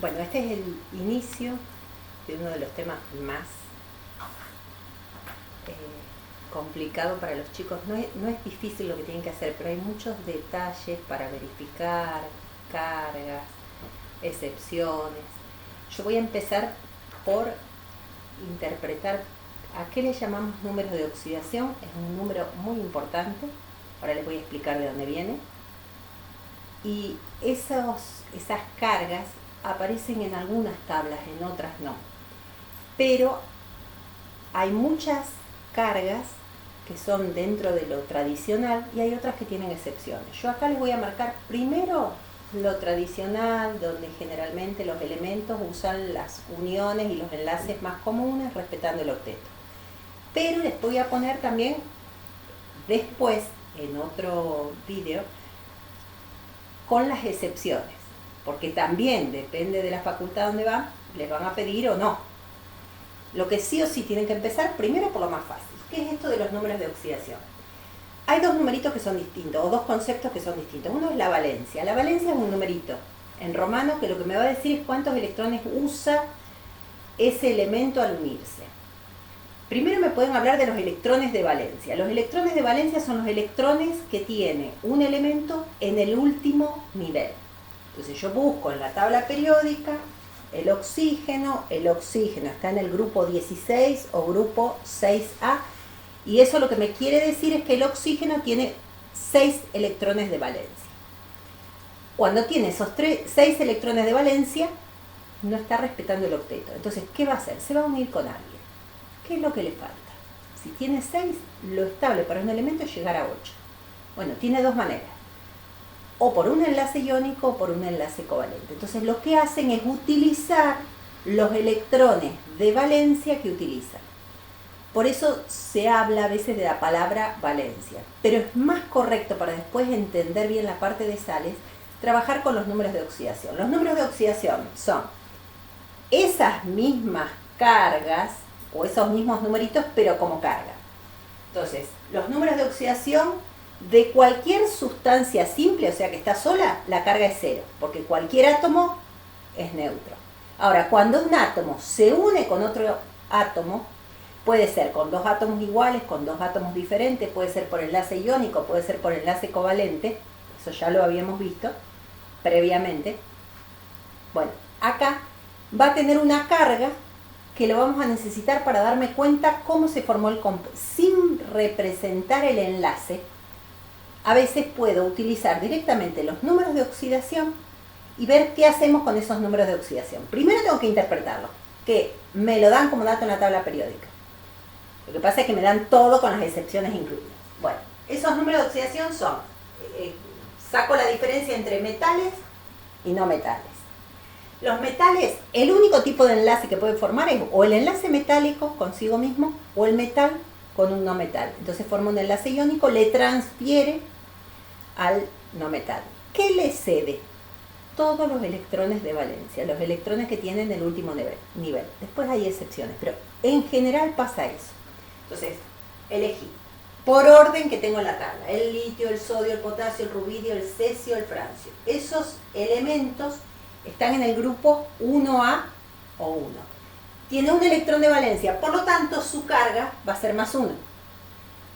Bueno, este es el inicio de uno de los temas más complicado para los chicos. No es difícil lo que tienen que hacer, pero hay muchos detalles para verificar, cargas, excepciones. Yo voy a empezar por interpretar a qué le llamamos número de oxidación. Es un número muy importante. Ahora les voy a explicar de dónde viene. Y esas cargas aparecen en algunas tablas, en otras no. Pero hay muchas cargas que son dentro de lo tradicional y hay otras que tienen excepciones. Yo acá les voy a marcar primero lo tradicional, donde generalmente los elementos usan las uniones y los enlaces más comunes respetando el octeto. Pero les voy a poner también después, en otro vídeo, con las excepciones, porque también depende de la facultad donde van, les van a pedir o no. Lo que sí o sí tienen que empezar primero por lo más fácil. ¿Qué es esto de los números de oxidación? Hay dos numeritos que son distintos, o dos conceptos que son distintos. Uno es la valencia. La valencia es un numerito en romano que lo que me va a decir es cuántos electrones usa ese elemento al unirse. Primero me pueden hablar de los electrones de valencia. Los electrones de valencia son los electrones que tiene un elemento en el último nivel. Entonces yo busco en la tabla periódica el oxígeno está en el grupo 16 o grupo 6A, y eso lo que me quiere decir es que el oxígeno tiene 6 electrones de valencia. Cuando tiene esos 6 electrones de valencia, no está respetando el octeto. Entonces, ¿qué va a hacer? Se va a unir con alguien. ¿Qué es lo que le falta? Si tiene 6, lo estable para un elemento es llegar a 8. Bueno, tiene dos maneras. O por un enlace iónico o por un enlace covalente. Entonces lo que hacen es utilizar los electrones de valencia que utilizan. Por eso se habla a veces de la palabra valencia. Pero es más correcto para después entender bien la parte de sales, trabajar con los números de oxidación. Los números de oxidación son esas mismas cargas o esos mismos numeritos, pero como carga. Entonces, los números de oxidación de cualquier sustancia simple, o sea que está sola, la carga es 0, porque cualquier átomo es neutro. Ahora, cuando un átomo se une con otro átomo, puede ser con dos átomos iguales, con dos átomos diferentes, puede ser por enlace iónico, puede ser por enlace covalente, eso ya lo habíamos visto previamente. Bueno, acá va a tener una carga que lo vamos a necesitar para darme cuenta cómo se formó el compuesto. Sin representar el enlace, a veces puedo utilizar directamente los números de oxidación y ver qué hacemos con esos números de oxidación. Primero tengo que interpretarlo, que me lo dan como dato en la tabla periódica. Lo que pasa es que me dan todo con las excepciones incluidas. Bueno, esos números de oxidación son, saco la diferencia entre metales y no metales. Los metales, el único tipo de enlace que pueden formar es o el enlace metálico consigo mismo o el metal con un no metal. Entonces forma un enlace iónico, le transfiere al no metal. ¿Qué le cede? Todos los electrones de valencia, los electrones que tienen el último nivel. Después hay excepciones, pero en general pasa eso. Entonces, elegí por orden que tengo en la tabla: el litio, el sodio, el potasio, el rubidio, el cesio, el francio. Esos elementos están en el grupo 1A o 1. Tiene un electrón de valencia, por lo tanto su carga va a ser más 1.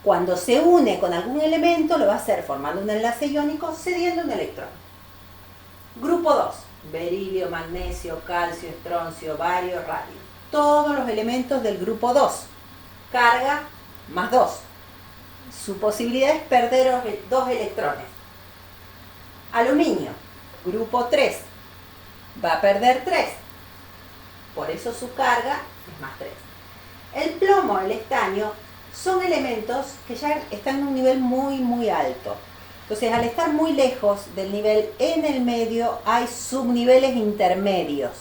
Cuando se une con algún elemento lo va a hacer formando un enlace iónico, cediendo un electrón. Grupo 2, berilio, magnesio, calcio, estroncio, bario, radio. Todos los elementos del grupo 2. Carga más 2. Su posibilidad es perder 2 electrones. Aluminio, grupo 3. Va a perder 3. Por eso su carga es más 3. El plomo, el estaño, son elementos que ya están en un nivel muy alto. Entonces, al estar muy lejos del nivel en el medio, hay subniveles intermedios.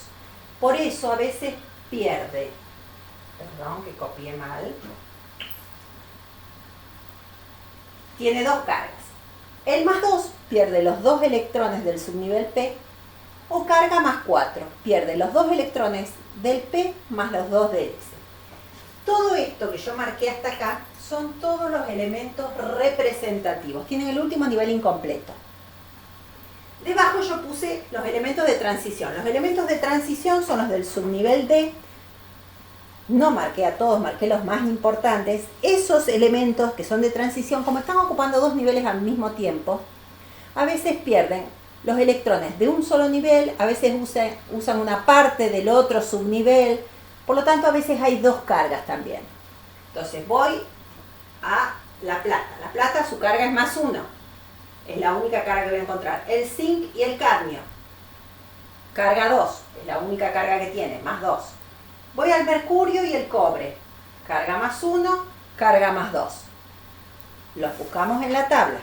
Por eso a veces pierde. Perdón, que copié mal. Tiene 2 cargas. El más 2 pierde los 2 electrones del subnivel P, o carga más 4, pierde los 2 electrones del P más los 2 del S. Todo esto que yo marqué hasta acá son todos los elementos representativos. Tienen el último nivel incompleto. Debajo yo puse los elementos de transición. Los elementos de transición son los del subnivel D. No marqué a todos, marqué los más importantes. Esos elementos que son de transición, como están ocupando dos niveles al mismo tiempo, a veces pierden los electrones de un solo nivel, a veces usan una parte del otro subnivel, por lo tanto a veces hay dos cargas también. Entonces voy a la plata. La plata, su carga es +1. Es la única carga que voy a encontrar. El zinc y el cadmio. Carga 2. Es la única carga que tiene, +2. Voy al mercurio y el cobre. Carga +1, carga +2. Los buscamos en la tabla.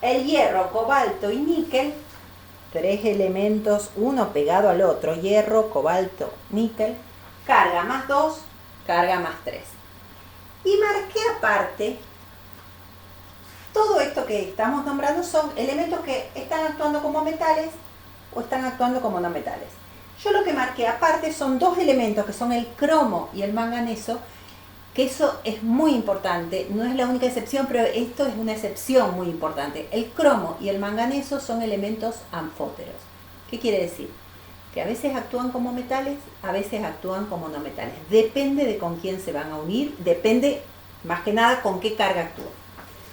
El hierro, cobalto y níquel. 3 elementos, uno pegado al otro. Hierro, cobalto, níquel. Carga +2, carga +3. Y marqué aparte, todo esto que estamos nombrando son elementos que están actuando como metales o están actuando como no metales. Yo lo que marqué aparte son dos elementos que son el cromo y el manganeso, que eso es muy importante, no es la única excepción, pero esto es una excepción muy importante. El cromo y el manganeso son elementos anfóteros. ¿Qué quiere decir? Que a veces actúan como metales, a veces actúan como no metales. Depende de con quién se van a unir, depende más que nada con qué carga actúan.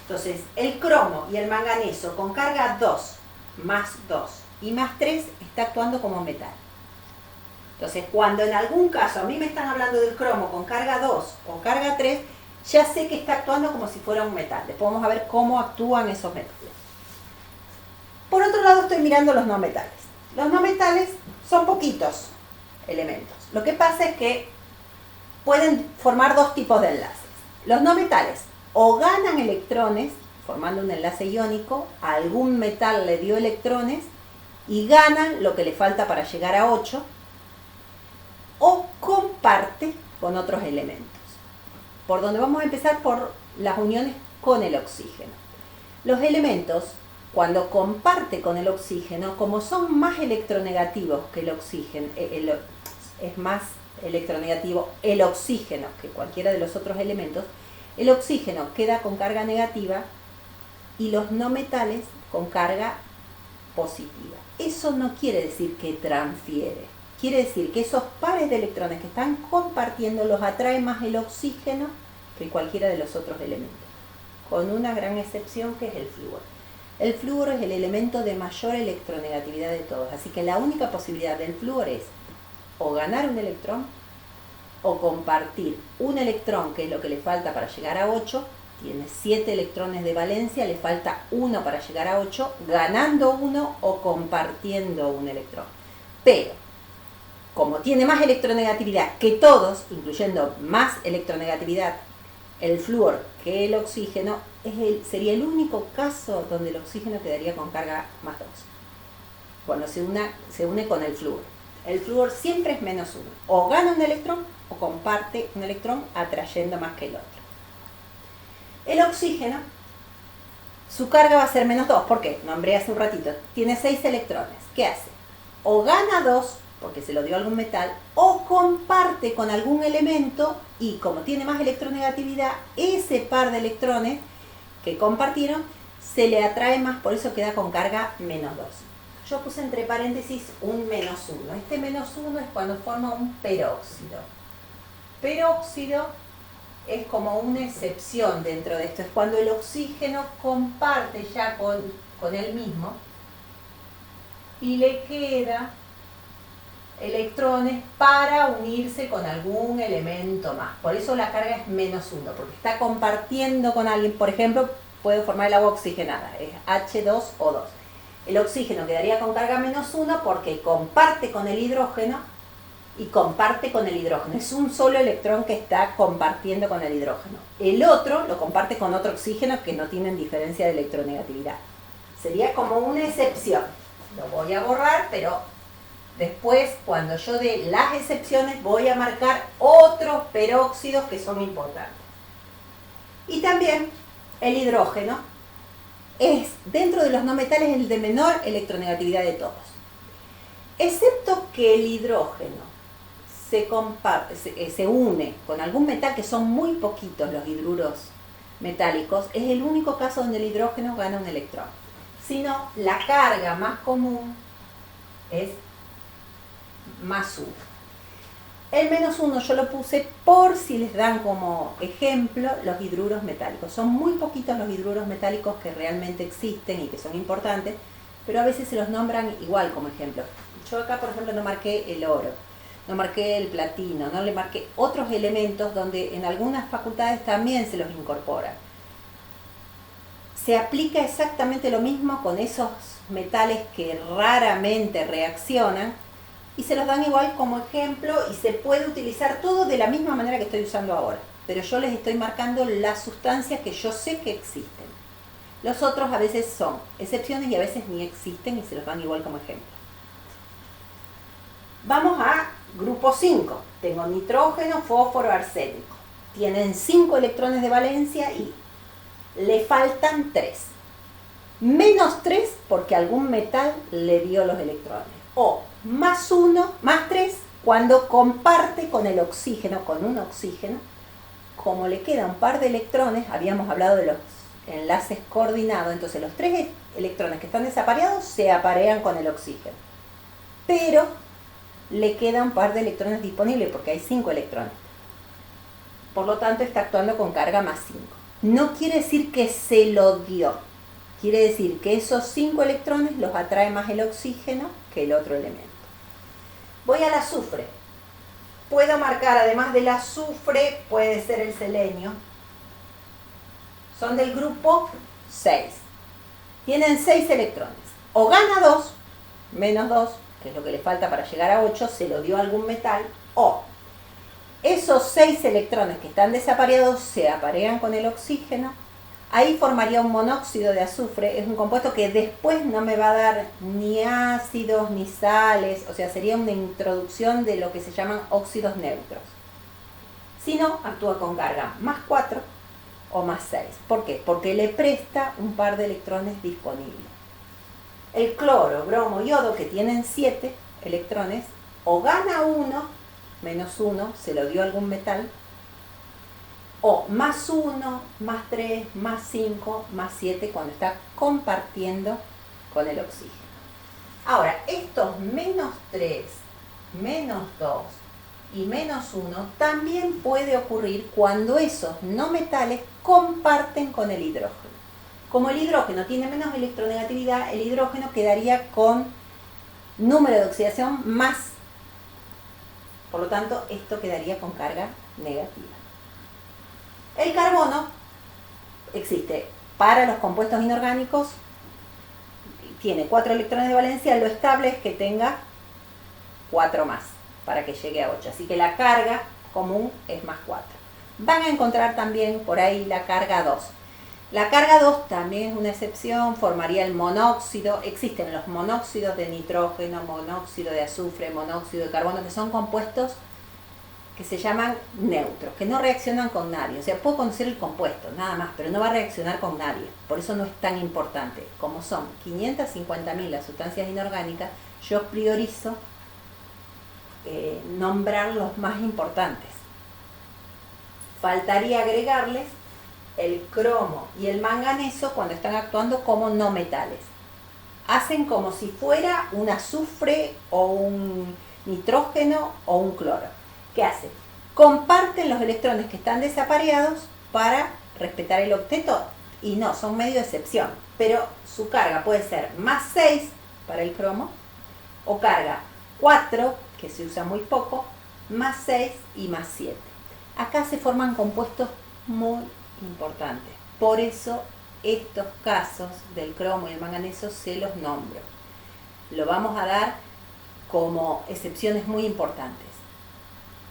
Entonces, el cromo y el manganeso con carga 2, +2 y +3 está actuando como metal. Entonces, cuando en algún caso a mí me están hablando del cromo con carga 2 o carga 3, ya sé que está actuando como si fuera un metal. Después vamos a ver cómo actúan esos metales. Por otro lado, estoy mirando los no metales. Los no metales son poquitos elementos. Lo que pasa es que pueden formar dos tipos de enlaces. Los no metales o ganan electrones, formando un enlace iónico, a algún metal le dio electrones y ganan lo que le falta para llegar a 8, o comparte con otros elementos. Por donde vamos a empezar por las uniones con el oxígeno. Los elementos, cuando comparte con el oxígeno, como son más electronegativos que el oxígeno, es más electronegativo el oxígeno que cualquiera de los otros elementos, el oxígeno queda con carga negativa y los no metales con carga positiva. Eso no quiere decir que transfiere. Quiere decir que esos pares de electrones que están compartiendo los atrae más el oxígeno que cualquiera de los otros elementos, con una gran excepción que es el flúor. El flúor es el elemento de mayor electronegatividad de todos, así que la única posibilidad del flúor es o ganar un electrón o compartir un electrón, que es lo que le falta para llegar a 8, tiene 7 electrones de valencia, le falta 1 para llegar a 8, ganando uno o compartiendo un electrón. Pero como tiene más electronegatividad que todos, incluyendo más electronegatividad el flúor que el oxígeno, sería el único caso donde el oxígeno quedaría con carga +2, cuando se une con el flúor. El flúor siempre es -1, o gana un electrón o comparte un electrón atrayendo más que el otro. El oxígeno, su carga va a ser -2, ¿por qué? Nombré hace un ratito, tiene 6 electrones. ¿Qué hace? O gana 2, porque se lo dio a algún metal, o comparte con algún elemento y como tiene más electronegatividad, ese par de electrones que compartieron se le atrae más, por eso queda con carga -2. Yo puse entre paréntesis un -1. Este -1 es cuando forma un peróxido. Peróxido es como una excepción dentro de esto, es cuando el oxígeno comparte ya con él mismo y le queda electrones para unirse con algún elemento más. Por eso la carga es -1, porque está compartiendo con alguien. Por ejemplo, puede formar el agua oxigenada, es H2O2. El oxígeno quedaría con carga -1 porque comparte con el hidrógeno y comparte con el hidrógeno. Es un solo electrón que está compartiendo con el hidrógeno. El otro lo comparte con otro oxígeno que no tienen diferencia de electronegatividad. Sería como una excepción. Lo voy a borrar, pero después, cuando yo dé las excepciones, voy a marcar otros peróxidos que son importantes. Y también el hidrógeno es, dentro de los no metales, el de menor electronegatividad de todos. Excepto que el hidrógeno se une con algún metal, que son muy poquitos los hidruros metálicos, es el único caso donde el hidrógeno gana un electrón. sino la carga más común es más 1. El menos 1 yo lo puse por si les dan como ejemplo los hidruros metálicos. Son muy poquitos los hidruros metálicos que realmente existen y que son importantes, pero a veces se los nombran igual como ejemplo. Yo acá, por ejemplo, no marqué el oro, no marqué el platino, no le marqué otros elementos donde en algunas facultades también se los incorpora. Se aplica exactamente lo mismo con esos metales que raramente reaccionan y se los dan igual como ejemplo y se puede utilizar todo de la misma manera que estoy usando ahora. Pero yo les estoy marcando las sustancias que yo sé que existen. Los otros a veces son excepciones y a veces ni existen y se los dan igual como ejemplo. Vamos a grupo 5. Tengo nitrógeno, fósforo, arsénico. Tienen 5 electrones de valencia y le faltan 3. Menos 3 porque algún metal le dio los electrones. O más 1, más 3 cuando comparte con el oxígeno, con un oxígeno. Como le queda un par de electrones, habíamos hablado de los enlaces coordinados, entonces los 3 electrones que están desapareados se aparean con el oxígeno. Pero le queda un par de electrones disponibles porque hay 5 electrones. Por lo tanto está actuando con carga más 5. No quiere decir que se lo dio. Quiere decir que esos 5 electrones los atrae más el oxígeno que el otro elemento. Voy al azufre. Puedo marcar, además del azufre, puede ser el selenio. Son del grupo 6. Tienen 6 electrones. O gana 2, menos 2, que es lo que le falta para llegar a 8, se lo dio algún metal, o esos 6 electrones que están desapareados se aparean con el oxígeno. Ahí formaría un monóxido de azufre, es un compuesto que después no me va a dar ni ácidos ni sales, o sea, sería una introducción de lo que se llaman óxidos neutros. Si no, actúa con carga más 4 o más 6. ¿Por qué? Porque le presta un par de electrones disponibles. El cloro, bromo, yodo, que tienen 7 electrones, o gana 1, menos 1, se lo dio algún metal, o más 1, más 3, más 5, más 7 cuando está compartiendo con el oxígeno. Ahora, estos menos 3, menos 2 y menos 1 también puede ocurrir cuando esos no metales comparten con el hidrógeno. Como el hidrógeno tiene menos electronegatividad, el hidrógeno quedaría con número de oxidación más. Por lo tanto, esto quedaría con carga negativa. El carbono existe para los compuestos inorgánicos, tiene 4 electrones de valencia, lo estable es que tenga 4 más para que llegue a 8, así que la carga común es más 4. Van a encontrar también por ahí la carga 2. La carga 2 también es una excepción, formaría el monóxido. Existen los monóxidos de nitrógeno, monóxido de azufre, monóxido de carbono, que son compuestos que se llaman neutros, que no reaccionan con nadie. O sea, puedo conocer el compuesto, nada más, pero no va a reaccionar con nadie. Por eso no es tan importante. Como son 550.000 las sustancias inorgánicas, yo priorizo nombrar los más importantes. Faltaría agregarles el cromo y el manganeso cuando están actuando como no metales. Hacen como si fuera un azufre o un nitrógeno o un cloro. ¿Qué hacen? Comparten los electrones que están desapareados para respetar el octeto y no, son medio excepción, pero su carga puede ser más 6 para el cromo o carga 4, que se usa muy poco, más 6 y más 7. Acá se forman compuestos muy importantes, por eso estos casos del cromo y el manganeso se los nombro. Lo vamos a dar como excepciones muy importantes.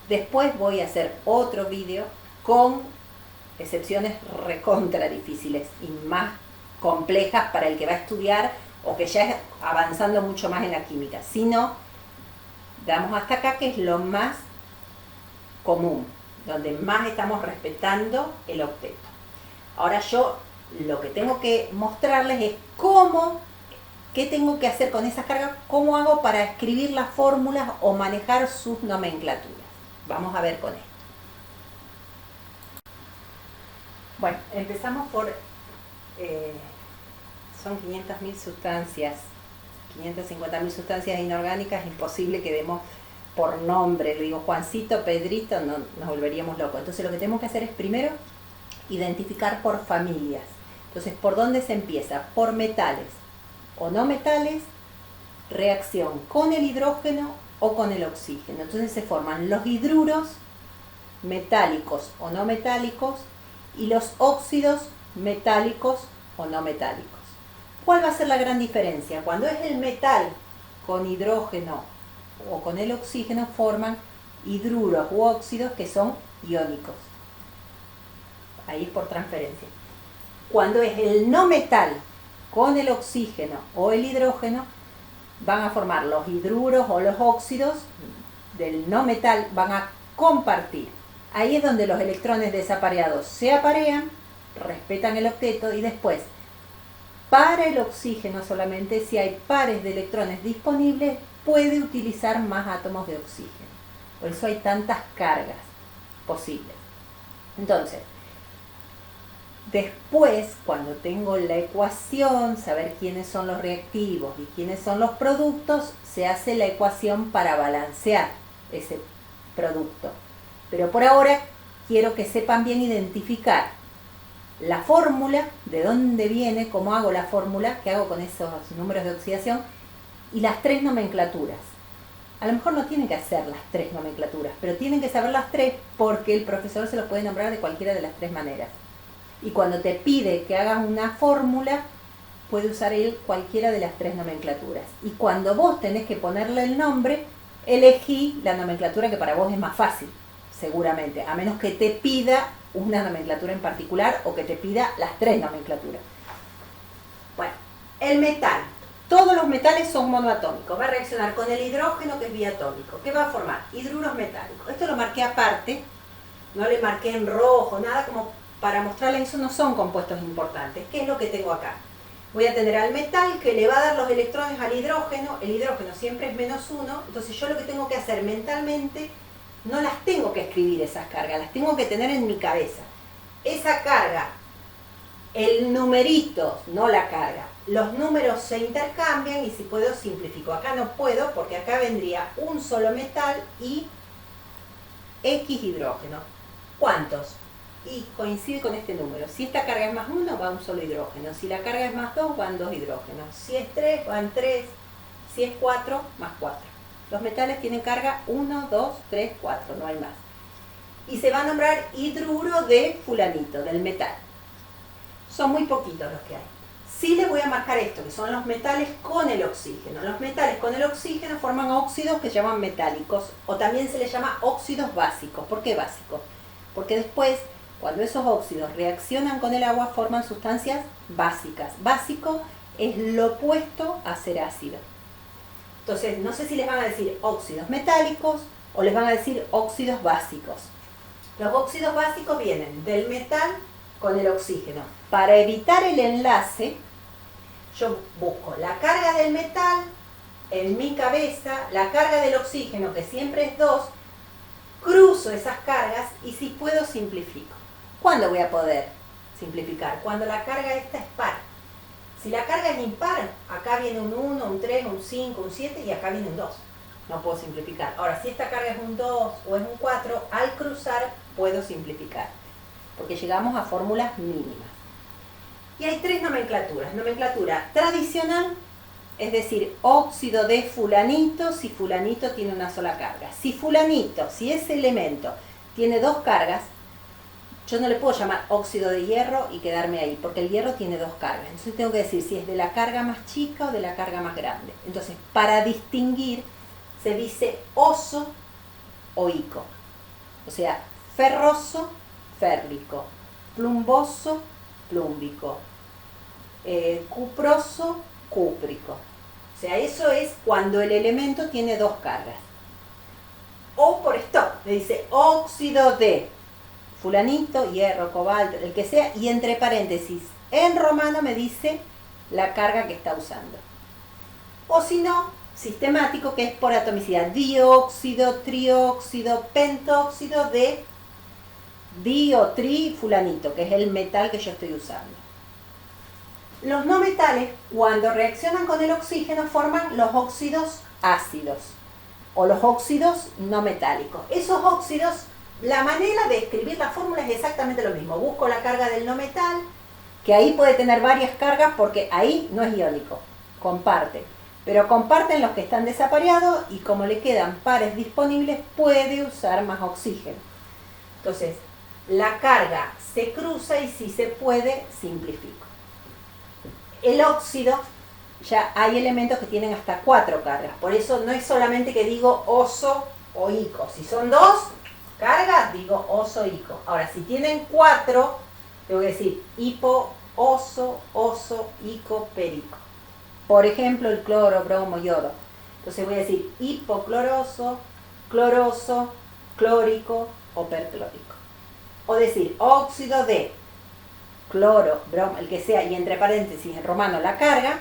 Después voy a hacer otro vídeo con excepciones recontra difíciles y más complejas para el que va a estudiar o que ya es avanzando mucho más en la química. Si no, damos hasta acá, que es lo más común, donde más estamos respetando el octeto. Ahora yo lo que tengo que mostrarles es qué tengo que hacer con esas cargas, cómo hago para escribir las fórmulas o manejar sus nomenclaturas. Vamos a ver con esto. Bueno, empezamos por son 500.000 sustancias, 550.000 sustancias inorgánicas, imposible que demos por nombre. Le digo Juancito, Pedrito, no, nos volveríamos locos. Entonces lo que tenemos que hacer es primero identificar por familias. Entonces, ¿por dónde se empieza? Por metales o no metales, reacción con el hidrógeno o con el oxígeno. Entonces se forman los hidruros metálicos o no metálicos y los óxidos metálicos o no metálicos. ¿Cuál va a ser la gran diferencia? Cuando es el metal con hidrógeno o con el oxígeno, forman hidruros u óxidos que son iónicos. Ahí es por transferencia. Cuando es el no metal con el oxígeno o el hidrógeno, van a formar los hidruros o los óxidos del no metal, van a compartir. Ahí es donde los electrones desapareados se aparean, respetan el octeto y después, para el oxígeno solamente, si hay pares de electrones disponibles, puede utilizar más átomos de oxígeno. Por eso hay tantas cargas posibles. Entonces, después, cuando tengo la ecuación, saber quiénes son los reactivos y quiénes son los productos, se hace la ecuación para balancear ese producto. Pero por ahora quiero que sepan bien identificar la fórmula, de dónde viene, cómo hago la fórmula, qué hago con esos números de oxidación, y las tres nomenclaturas. A lo mejor no tienen que hacer las tres nomenclaturas, pero tienen que saber las tres porque el profesor se los puede nombrar de cualquiera de las tres maneras. Y cuando te pide que hagas una fórmula, puede usar él cualquiera de las tres nomenclaturas. Y cuando vos tenés que ponerle el nombre, elegí la nomenclatura que para vos es más fácil, seguramente, a menos que te pida una nomenclatura en particular o que te pida las tres nomenclaturas. Bueno, el metal. Todos los metales son monoatómicos. Va a reaccionar con el hidrógeno, que es biatómico. ¿Qué va a formar? Hidruros metálicos. Esto lo marqué aparte, no le marqué en rojo, nada, como para mostrarles eso no son compuestos importantes. ¿Qué es lo que tengo acá? Voy a tener al metal que le va a dar los electrones al hidrógeno. El hidrógeno siempre es -1. Entonces yo lo que tengo que hacer mentalmente, no las tengo que escribir esas cargas, las tengo que tener en mi cabeza. Esa carga, el numerito, no la carga. Los números se intercambian y si puedo simplifico. Acá no puedo porque acá vendría un solo metal y X hidrógeno. ¿Cuántos? Y coincide con este número. Si esta carga es +1, va un solo hidrógeno. Si la carga es +2, van 2 hidrógenos. Si es 3, van 3. Si es 4, +4. Los metales tienen carga 1, 2, 3, 4, no hay más. Y se va a nombrar hidruro de fulanito, del metal. Son muy poquitos los que hay. Sí les voy a marcar esto, que son los metales con el oxígeno. Los metales con el oxígeno forman óxidos que se llaman metálicos, o también se les llama óxidos básicos. ¿Por qué básicos? Porque después, cuando esos óxidos reaccionan con el agua, forman sustancias básicas. Básico es lo opuesto a ser ácido. Entonces, no sé si les van a decir óxidos metálicos o les van a decir óxidos básicos. Los óxidos básicos vienen del metal con el oxígeno. Para evitar el enlace, yo busco la carga del metal en mi cabeza, la carga del oxígeno, que siempre es 2, cruzo esas cargas y si puedo simplifico. ¿Cuándo voy a poder simplificar? Cuando la carga esta es par. Si la carga es impar, acá viene un 1, un 3, un 5, un 7 y acá viene un 2. No puedo simplificar. Ahora, si esta carga es un 2 o es un 4, al cruzar puedo simplificar. Porque llegamos a fórmulas mínimas. Y hay tres nomenclaturas. Nomenclatura tradicional, es decir, óxido de fulanito si fulanito tiene una sola carga. Si fulanito, si ese elemento tiene dos cargas, yo no le puedo llamar óxido de hierro y quedarme ahí, porque el hierro tiene dos cargas. Entonces tengo que decir si es de la carga más chica o de la carga más grande. Entonces, para distinguir, se dice oso o ico. O sea, ferroso, férrico, plumboso, plúmbico, cuproso, cúprico. O sea, eso es cuando el elemento tiene dos cargas. O por stop, me dice óxido de fulanito, hierro, cobalto, el que sea, y entre paréntesis, en romano me dice la carga que está usando. O si no, sistemático, que es por atomicidad, dióxido, trióxido, pentóxido de di o tri fulanito, que es el metal que yo estoy usando. Los no metales, cuando reaccionan con el oxígeno, forman los óxidos ácidos o los óxidos no metálicos. Esos óxidos, la manera de escribir la fórmula es exactamente lo mismo. Busco la carga del no metal, que ahí puede tener varias cargas porque ahí no es iónico, comparte. Pero comparten los que están desapareados y como le quedan pares disponibles, puede usar más oxígeno. Entonces, la carga se cruza y si se puede, simplifico. El óxido, ya hay elementos que tienen hasta 4 cargas. Por eso no es solamente que digo oso o ico. Si son 2 cargas, digo oso, ico. Ahora, si tienen 4, tengo que decir hipo, oso, ico, perico. Por ejemplo, el cloro, bromo, yodo. Entonces voy a decir hipocloroso, cloroso, clórico o perclórico. O decir óxido de cloro, bromo, el que sea, y entre paréntesis en romano la carga,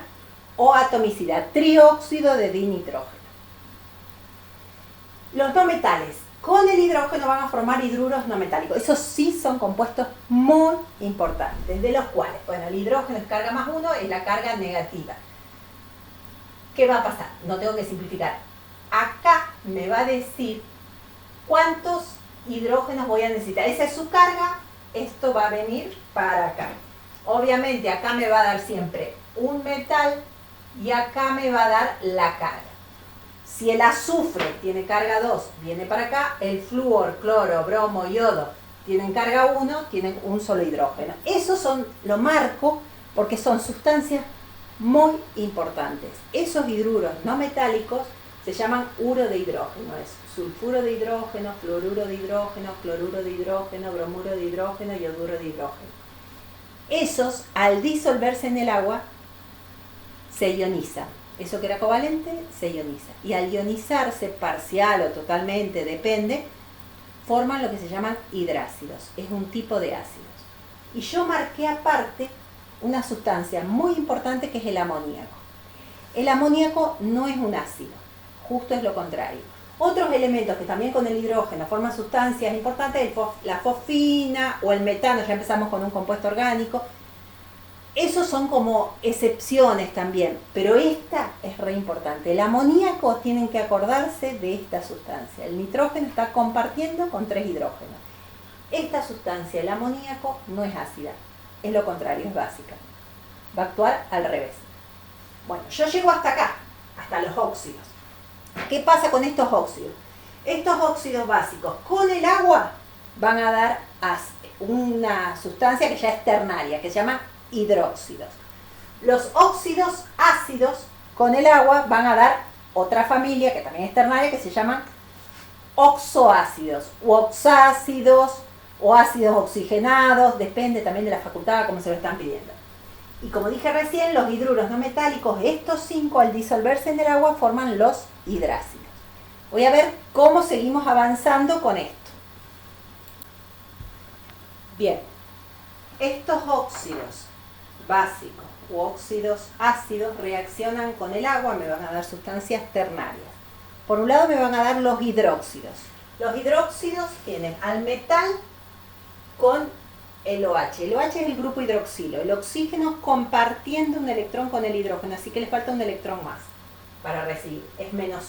o atomicidad, trióxido de dinitrógeno. Los no metales con el hidrógeno van a formar hidruros no metálicos. Esos sí son compuestos muy importantes, de los cuales, bueno, el hidrógeno es carga más 1, es la carga negativa. ¿Qué va a pasar? No tengo que simplificar. Acá me va a decir cuántos hidrógenos voy a necesitar. Esa es su carga, esto va a venir para acá. Obviamente acá me va a dar siempre un metal y acá me va a dar la carga. Si el azufre tiene carga 2, viene para acá, el flúor, cloro, bromo, yodo tienen carga 1, tienen un solo hidrógeno. Esos son, lo marco porque son sustancias muy importantes. Esos hidruros no metálicos se llaman uro de hidrógeno. Es sulfuro de hidrógeno, fluoruro de hidrógeno, cloruro de hidrógeno, bromuro de hidrógeno, yoduro de hidrógeno. Esos, al disolverse en el agua, se ionizan. Eso que era covalente, se ioniza. Y al ionizarse, parcial o totalmente, depende, forman lo que se llaman hidrácidos. Es un tipo de ácidos. Y yo marqué aparte una sustancia muy importante que es el amoníaco. El amoníaco no es un ácido, justo es lo contrario. Otros elementos que también con el hidrógeno forman sustancias importantes, la fosfina o el metano, ya empezamos con un compuesto orgánico. Esos son como excepciones también, pero esta es re importante. El amoníaco, tienen que acordarse de esta sustancia. El nitrógeno está compartiendo con 3 hidrógenos. Esta sustancia, el amoníaco, no es ácida, es lo contrario, es básica. Va a actuar al revés. Bueno, yo llego hasta acá, hasta los óxidos. ¿Qué pasa con estos óxidos? Estos óxidos básicos con el agua van a dar una sustancia que ya es ternaria, que se llama hidróxidos. Los óxidos ácidos con el agua van a dar otra familia que también es ternaria, que se llaman oxoácidos u oxácidos o ácidos oxigenados, depende también de la facultad como se lo están pidiendo. Y como dije recién, los hidruros no metálicos, estos 5 al disolverse en el agua forman los hidrácidos. Voy a ver cómo seguimos avanzando con esto. Bien, estos óxidos básicos u óxidos ácidos reaccionan con el agua, me van a dar sustancias ternarias. Por un lado me van a dar los hidróxidos. Los hidróxidos tienen al metal con el OH. El OH es el grupo hidroxilo. El oxígeno compartiendo un electrón con el hidrógeno, así que le falta un electrón más para recibir, es -1.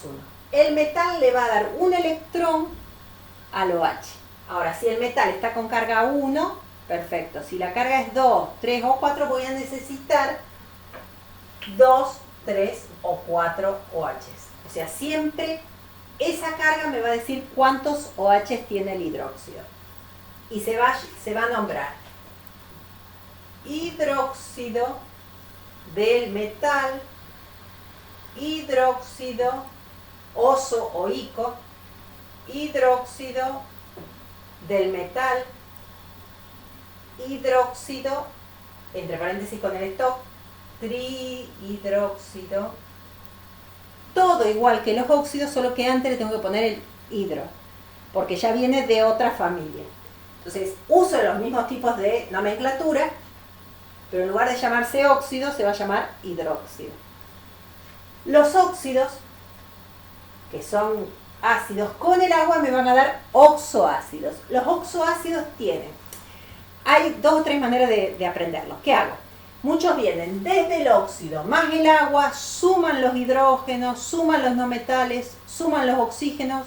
El metal le va a dar un electrón al OH. Ahora, si el metal está con carga 1, perfecto. Si la carga es 2, 3 o 4, voy a necesitar 2, 3 o 4 OHs. O sea, siempre esa carga me va a decir cuántos OHs tiene el hidróxido. Y se va a nombrar hidróxido del metal, hidróxido oso o ico, hidróxido del metal, hidróxido, entre paréntesis con el stop, trihidróxido, todo igual que los óxidos, solo que antes le tengo que poner el hidro, porque ya viene de otra familia. Entonces, uso los mismos tipos de nomenclatura, pero en lugar de llamarse óxido, se va a llamar hidróxido. Los óxidos, que son ácidos con el agua, me van a dar oxoácidos. Los oxoácidos tienen, hay 2 o 3 maneras de aprenderlos. ¿Qué hago? Muchos vienen desde el óxido más el agua, suman los hidrógenos, suman los no metales, suman los oxígenos,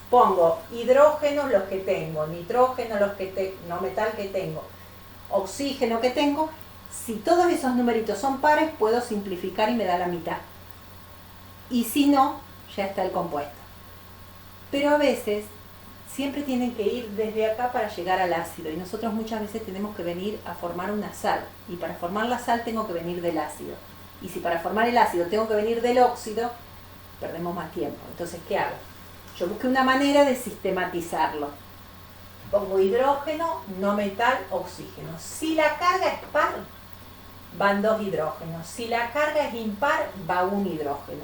pongo hidrógenos los que tengo, nitrógeno los que no metal que tengo, oxígeno que tengo. Si todos esos numeritos son pares, puedo simplificar y me da la mitad. Y si no, ya está el compuesto. Pero a veces siempre tienen que ir desde acá para llegar al ácido, y nosotros muchas veces tenemos que venir a formar una sal, y para formar la sal tengo que venir del ácido, y si para formar el ácido tengo que venir del óxido, perdemos más tiempo. Entonces, ¿qué hago? Yo busqué una manera de sistematizarlo. Pongo hidrógeno, no metal, oxígeno. Si la carga es par, van 2 hidrógenos. Si la carga es impar, va 1 hidrógeno.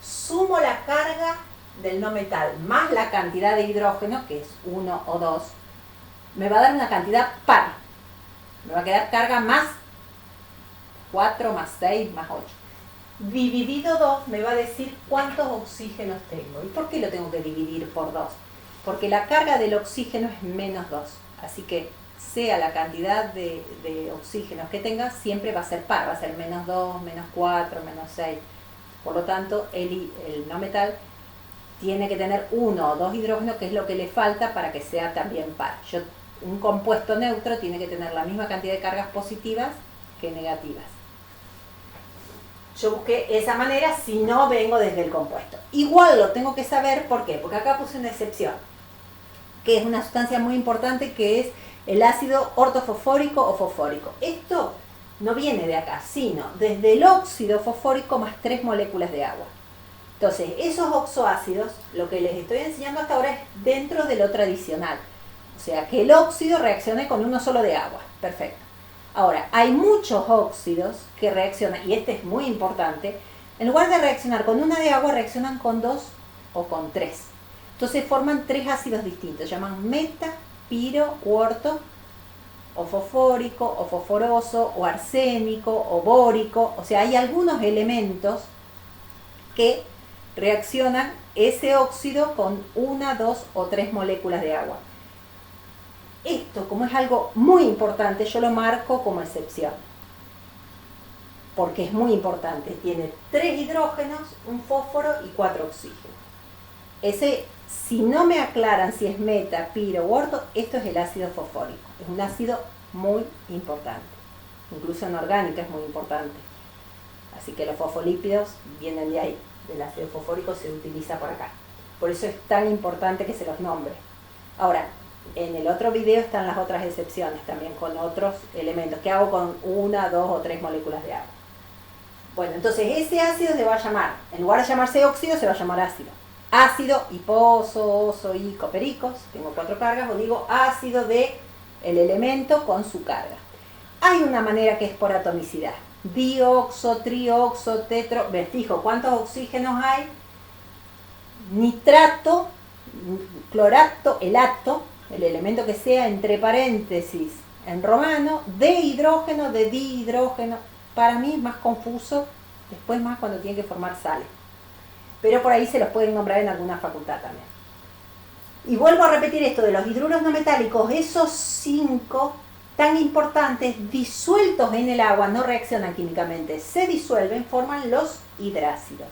Sumo la carga del no metal más la cantidad de hidrógeno, que es 1 o 2, me va a dar una cantidad par. Me va a quedar carga más 4, más 6, más 8. Dividido 2 me va a decir cuántos oxígenos tengo. ¿Y por qué lo tengo que dividir por 2? Porque la carga del oxígeno es menos 2. Así que sea la cantidad de oxígenos que tenga, siempre va a ser par. Va a ser menos 2, menos 4, menos 6. Por lo tanto, el no metal tiene que tener 1 o 2 hidrógenos, que es lo que le falta para que sea también par. Un compuesto neutro tiene que tener la misma cantidad de cargas positivas que negativas. Yo busqué esa manera si no vengo desde el compuesto. Igual lo tengo que saber, ¿por qué? Porque acá puse una excepción, que es una sustancia muy importante, que es el ácido ortofosfórico o fosfórico. Esto no viene de acá, sino desde el óxido fosfórico más 3 moléculas de agua. Entonces, esos oxoácidos, lo que les estoy enseñando hasta ahora es dentro de lo tradicional. O sea, que el óxido reaccione con uno solo de agua. Perfecto. Ahora, hay muchos óxidos que reaccionan, y este es muy importante, en lugar de reaccionar con una de agua, reaccionan con 2 o con 3. Entonces forman 3 ácidos distintos, llaman meta, piro u orto, o fosfórico, o fosforoso, o arsénico, o bórico. O sea, hay algunos elementos que reaccionan ese óxido con 1, 2 o 3 moléculas de agua. Esto, como es algo muy importante, yo lo marco como excepción, porque es muy importante. Tiene 3 hidrógenos, un fósforo y 4 oxígenos. Ese, si no me aclaran si es meta, piro u orto, esto es el ácido fosfórico. Es un ácido muy importante. Incluso en orgánica es muy importante. Así que los fosfolípidos vienen de ahí. Del ácido fosfórico se utiliza por acá. Por eso es tan importante que se los nombre. Ahora, en el otro video están las otras excepciones, también con otros elementos. ¿Qué hago con 1, 2 o 3 moléculas de agua? Bueno, entonces ese ácido se va a llamar, en lugar de llamarse óxido, se va a llamar ácido. Ácido hiposo, oso, ico, pericos. Tengo 4 cargas, o digo ácido de el elemento con su carga. Hay una manera que es por atomicidad. Dioxo, trioxo, tetro. Me fijo cuántos oxígenos hay. Nitrato, clorato, elato, el elemento que sea entre paréntesis en romano, de hidrógeno, de dihidrógeno. Para mí es más confuso, después más cuando tienen que formar sales. Pero por ahí se los pueden nombrar en alguna facultad también. Y vuelvo a repetir esto de los hidruros no metálicos, esos 5 tan importantes, disueltos en el agua, no reaccionan químicamente, se disuelven, forman los hidrácidos.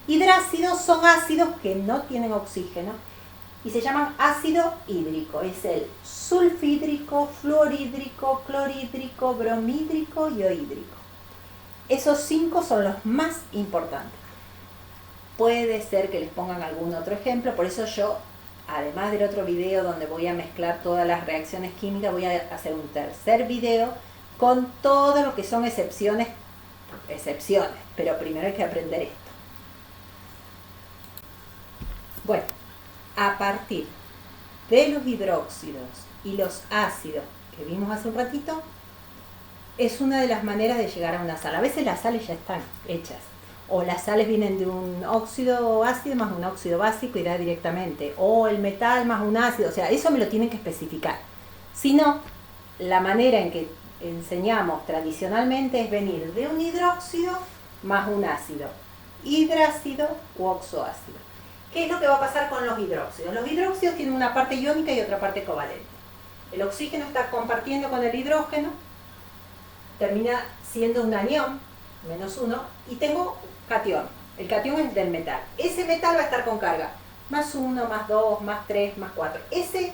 Hidrácidos son ácidos que no tienen oxígeno y se llaman ácido hídrico. Es el sulfhídrico, fluorhídrico, clorhídrico, bromhídrico y ohídrico. Esos 5 son los más importantes. Puede ser que les pongan algún otro ejemplo, por eso yo, además del otro video donde voy a mezclar todas las reacciones químicas, voy a hacer un tercer video con todo lo que son excepciones, pero primero hay que aprender esto. Bueno, a partir de los hidróxidos y los ácidos que vimos hace un ratito, es una de las maneras de llegar a una sal. A veces las sales ya están hechas, o las sales vienen de un óxido ácido más un óxido básico y da directamente, o el metal más un ácido. O sea, eso me lo tienen que especificar. Si no, la manera en que enseñamos tradicionalmente es venir de un hidróxido más un ácido, hidrácido u oxoácido. ¿Qué es lo que va a pasar con los hidróxidos? Los hidróxidos tienen una parte iónica y otra parte covalente. El oxígeno está compartiendo con el hidrógeno termina siendo un anión, -1, y tengo catión. El catión es del metal. Ese metal va a estar con carga +1, +2, +3, +4. Ese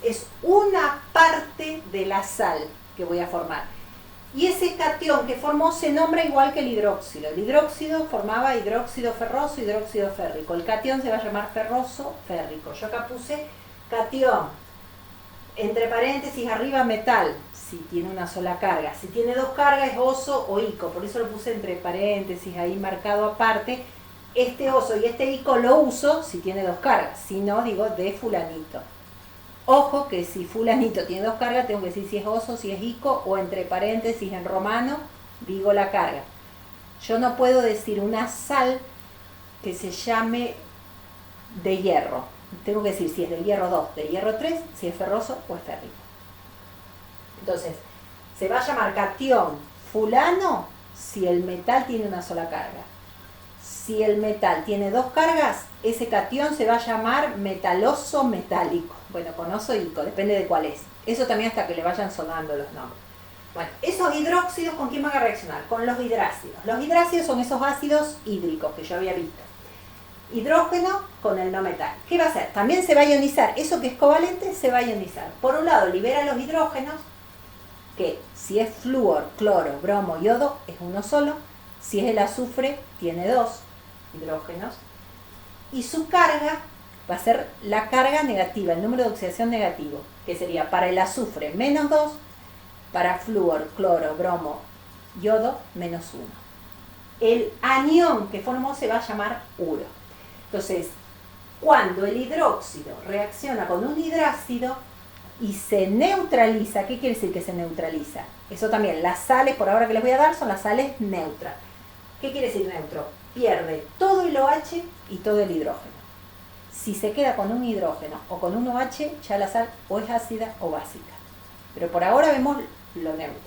es una parte de la sal que voy a formar. Y ese catión que formó se nombra igual que el hidróxido. El hidróxido formaba hidróxido ferroso, hidróxido férrico. El catión se va a llamar ferroso, férrico. Yo acá puse catión, entre paréntesis arriba metal, si tiene una sola carga. Si tiene dos cargas es oso o ico, por eso lo puse entre paréntesis ahí marcado aparte. Este oso y este ico lo uso si tiene dos cargas, si no digo de fulanito. Ojo que si fulanito tiene dos cargas, tengo que decir si es oso, si es ico, o entre paréntesis en romano, digo la carga. Yo no puedo decir una sal que se llame de hierro. Tengo que decir si es de hierro 2, de hierro 3, si es ferroso o es férrico. Entonces, se va a llamar catión fulano si el metal tiene una sola carga. Si el metal tiene dos cargas, ese catión se va a llamar metaloso metálico. Bueno, con oso ico, depende de cuál es. Eso también hasta que le vayan sonando los nombres. Bueno, esos hidróxidos, ¿con quién van a reaccionar? Con los hidrácidos. Los hidrácidos son esos ácidos hídricos que yo había visto. Hidrógeno con el no metal. ¿Qué va a hacer? También se va a ionizar. Eso que es covalente se va a ionizar. Por un lado, libera los hidrógenos, que si es flúor, cloro, bromo, yodo, es uno solo. Si es el azufre, tiene dos hidrógenos. Y su carga va a ser la carga negativa, el número de oxidación negativo, que sería para el azufre -2, para flúor, cloro, bromo, yodo -1. El anión que formó se va a llamar uro. Entonces, cuando el hidróxido reacciona con un hidrácido y se neutraliza, ¿qué quiere decir que se neutraliza? Eso también, las sales, por ahora que les voy a dar, son las sales neutras. ¿Qué quiere decir neutro? Pierde todo el OH y todo el hidrógeno. Si se queda con un hidrógeno o con un OH, ya la sal o es ácida o básica. Pero por ahora vemos lo neutro.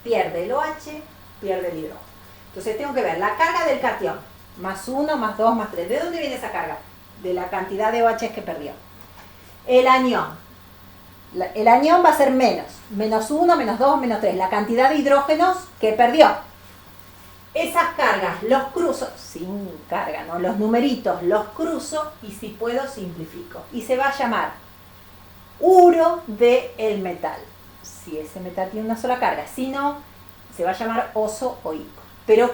Pierde el OH, pierde el hidrógeno. Entonces tengo que ver la carga del catión. +1, +2, +3. ¿De dónde viene esa carga? De la cantidad de OH que perdió. El anión. El anión va a ser menos. -1, -2, -3. La cantidad de hidrógenos que perdió. Esas cargas los cruzo, sin carga, ¿no? Los numeritos los cruzo y si puedo simplifico. Y se va a llamar uro del metal. Si ese metal tiene una sola carga. Si no, se va a llamar oso o ico. Pero,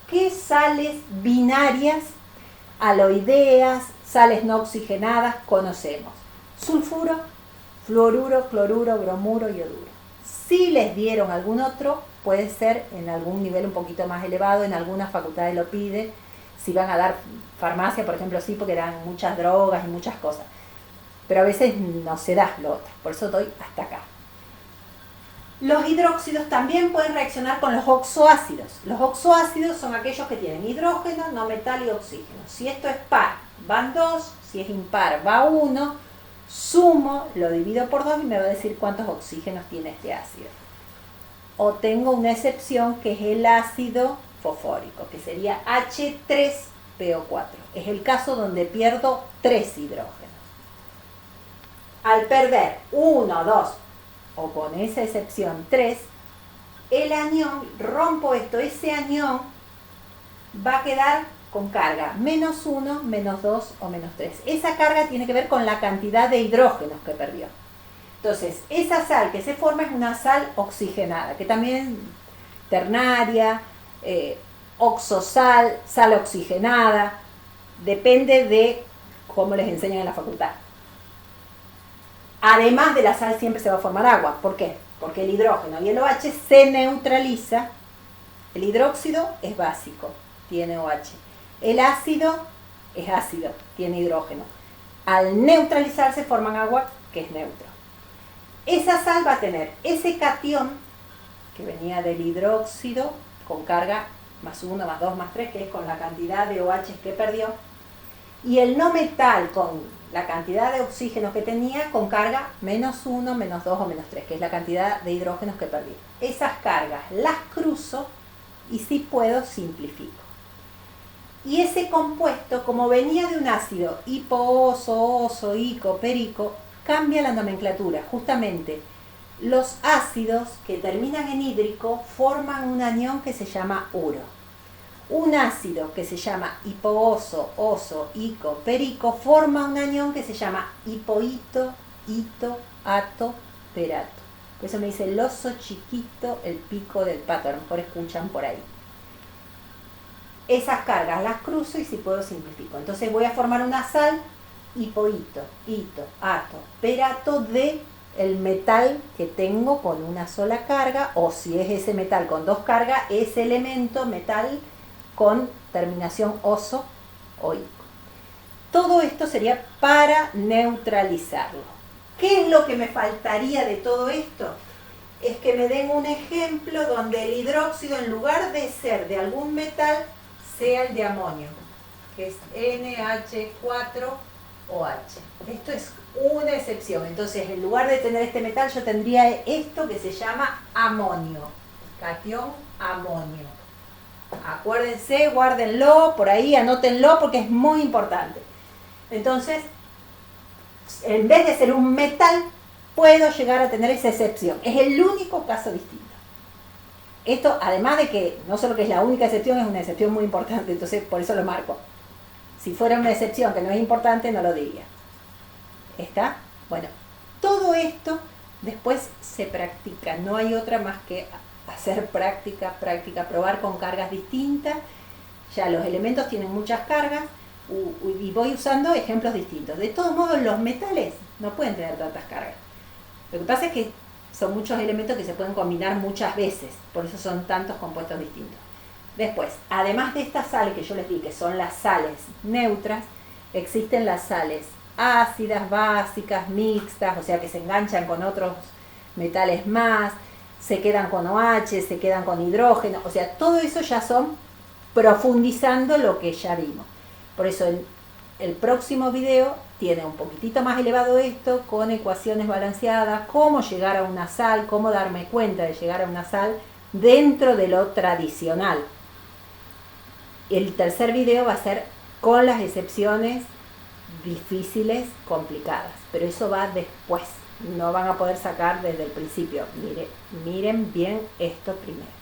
¿qué sales binarias, aloideas, sales no oxigenadas conocemos? Sulfuro, fluoruro, cloruro, bromuro, yoduro. Si les dieron algún otro, puede ser en algún nivel un poquito más elevado, en algunas facultades lo pide, si van a dar farmacia, por ejemplo, sí, porque dan muchas drogas y muchas cosas. Pero a veces no se da lo otro, por eso doy hasta acá. Los hidróxidos también pueden reaccionar con los oxoácidos. Los oxoácidos son aquellos que tienen hidrógeno, no metal y oxígeno. Si esto es par, van 2, si es impar, va 1, sumo, lo divido por 2 y me va a decir cuántos oxígenos tiene este ácido. O tengo una excepción que es el ácido fosfórico, que sería H3PO4. Es el caso donde pierdo 3 hidrógenos. Al perder 1, 2 o con esa excepción 3, el anión, rompo esto, ese anión va a quedar con carga -1, -2 o -3. Esa carga tiene que ver con la cantidad de hidrógenos que perdió. Entonces, esa sal que se forma es una sal oxigenada, que también ternaria, oxosal, sal oxigenada, depende de cómo les enseñan en la facultad. Además de la sal siempre se va a formar agua. ¿Por qué? Porque el hidrógeno y el OH se neutraliza. El hidróxido es básico, tiene OH. El ácido es ácido, tiene hidrógeno. Al neutralizarse forman agua que es neutro. Esa sal va a tener ese catión que venía del hidróxido con carga +1, +2, +3, que es con la cantidad de OH que perdió, y el no metal con la cantidad de oxígenos que tenía con carga -1, -2 o -3, que es la cantidad de hidrógenos que perdió. Esas cargas las cruzo y si puedo simplifico. Y ese compuesto, como venía de un ácido hipo, oso, ico, perico, cambia la nomenclatura. Justamente Los ácidos que terminan en hídrico forman un anión que se llama uro. Un ácido que se llama hipooso, oso, ico, perico forma un anión que se llama hipoito, ito, ato, perato. Por eso me dice el oso chiquito, el pico del pato. A lo mejor escuchan por ahí. Esas cargas las cruzo y si puedo simplifico. Entonces voy a formar una sal hipoito, ito, ato, perato de el metal que tengo con una sola carga, o si es ese metal con dos cargas, ese elemento metal con terminación oso o ico. Todo esto sería para neutralizarlo. ¿Qué es lo que me faltaría de todo esto? Es que me den un ejemplo donde el hidróxido, en lugar de ser de algún metal, sea el de amonio, que es NH4OH. Esto es una excepción. Entonces, en lugar de tener este metal, yo tendría esto que se llama amonio, catión amonio. Acuérdense, guárdenlo, por ahí anótenlo porque es muy importante. Entonces, en vez de ser un metal, puedo llegar a tener esa excepción. Es el único caso distinto. Esto, además de que no solo que es la única excepción, es una excepción muy importante, entonces por eso lo marco. Si fuera una excepción que no es importante, no lo diría. ¿Está? Bueno, todo esto después se practica. No hay otra más que hacer práctica, probar con cargas distintas. Ya los elementos tienen muchas cargas y voy usando ejemplos distintos. De todos modos, los metales no pueden tener tantas cargas. Lo que pasa es que son muchos elementos que se pueden combinar muchas veces, por eso son tantos compuestos distintos. Después, además de estas sales que yo les di, que son las sales neutras, existen las sales ácidas, básicas, mixtas, o sea que se enganchan con otros metales más, se quedan con OH, se quedan con hidrógeno, o sea, todo eso ya son profundizando lo que ya vimos. Por eso el próximo video tiene un poquitito más elevado esto, con ecuaciones balanceadas, cómo llegar a una sal, cómo darme cuenta de llegar a una sal dentro de lo tradicional. El tercer video va a ser con las excepciones difíciles, complicadas, pero eso va después, no van a poder sacar desde el principio. Miren bien esto primero.